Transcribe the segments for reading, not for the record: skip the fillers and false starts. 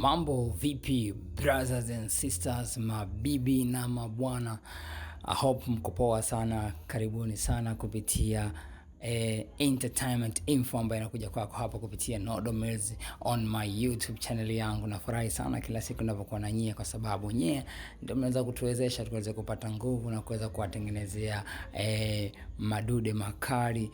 Mambo vipi brothers and sisters, mabibi na mabwana. I hope mko poa sana. Karibuni sana kupitia entertainment info ambayo inakuja kwako hapa kupitia Nodomez on my YouTube channel yangu. Nafurahi sana kila siku ninapokuwa na nyie, kwa sababu nyie ndio mnaweza kutuwezesha tuweze kupata nguvu na kuweza kuwatengenezea madude makali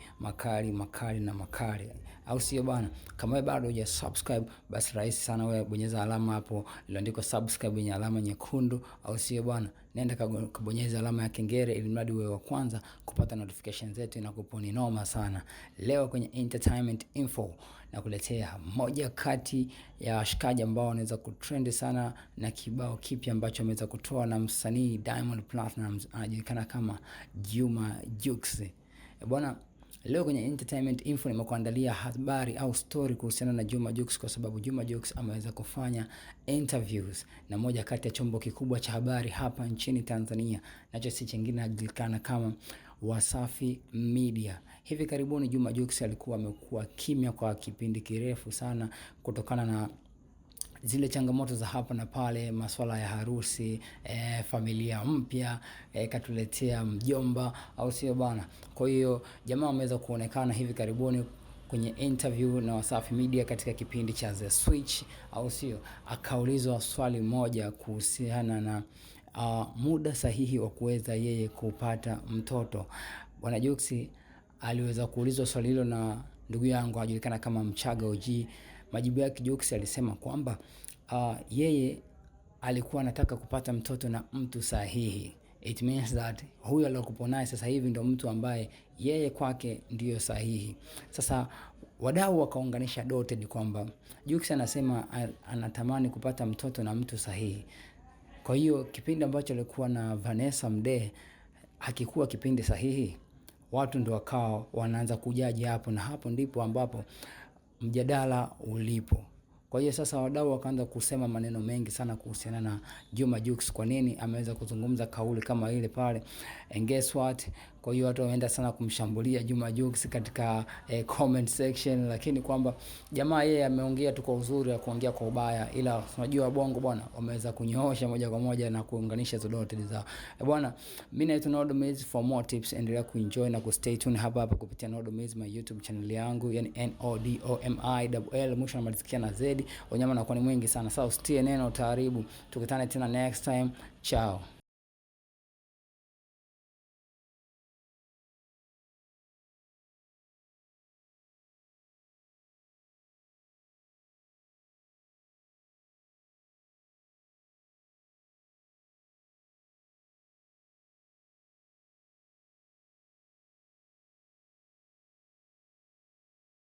na makali, au sio bana? Kama wewe bado hujasubscribe, basi rahisi sana, wewe bonyeza alama hapo iliyoandikwa subscribe yenye alama nyekundu, au sio bana? Nenda kabonyeza alama ya kengele ili mradi uwe wa kwanza kupata notification zetu, na kuponi noma sana. Leo kwenye entertainment info nakuletea moja kati ya washikaji ambao wanaweza kutrend sana na kibao kipya ambacho ameweza kutoa na msanii Diamond Platnumz, anajulikana kama Juma Jux. Bwana, leo kwenye entertainment info nimekuandalia habari au story kuhusiana na Juma Jux, kwa sababu Juma Jux ameweza kufanya interviews na moja kati ya chombo kikubwa cha habari hapa nchini Tanzania, nacho si chingine kinajulikana kama Wasafi Media. Hivi karibuni Juma Jux alikuwa amekuwa kimya kwa kipindi kirefu sana kutokana na zile changamoto za hapa na pale, masuala ya harusi, familia mpya, katuletea mjomba, au sio bana? Kwa hiyo jamaa ameweza kuonekana hivi karibuni kwenye interview na Wasafi Media katika kipindi cha The Switch, au sio? Akaulizwa swali moja kuhusiana na muda sahihi wa kuweza yeye kupata mtoto. Bwana Jux aliweza kuulizwa swali hilo na ndugu yangu anajulikana kama Mchaga OG. Majibu yake Jux alisema kwamba yeye alikuwa anataka kupata mtoto na mtu sahihi. It means that huyo aliyokuwa naye sasa hivi ndio mtu ambaye yeye kwake ndio sahihi. Sasa wadau wakaunganisha dotted kwamba Jux anasema anatamani kupata mtoto na mtu sahihi. Kwa hiyo kipindi ambacho alikuwa na Vanessa Mdee hakikuwa kipindi sahihi. Watu ndio wakao wanaanza kujaji hapo, na hapo ndipo ambapo mjadala ulipo. Kwa hiyo sasa wadau wakaanza kusema maneno mengi sana kuhusiana na Juma Jux, kwa nini ameweza kuzungumza kauli kama ile pale, and guess what? Kwa hiyo watu wameenda sana kumshambulia Juma Jux katika comment section, lakini kwamba jamaa yeye ameongea tu kwa uzuri, kuongea kwa ubaya, ila unajua bongo bwana wameweza kunyoosha moja kwa moja na kuunganisha hizo dot zao. Bwana, mimi naitwa Nodomez. For more tips endelea kuenjoy na kustay tuned hapa kupitia Nodomez my YouTube channel yangu, yani NODOMILL, mwisho namalizikia na Z. Wanyama na kwa ni mwingi sana. Sasa usitie neno taaribu. Tukutane tena next time. Ciao.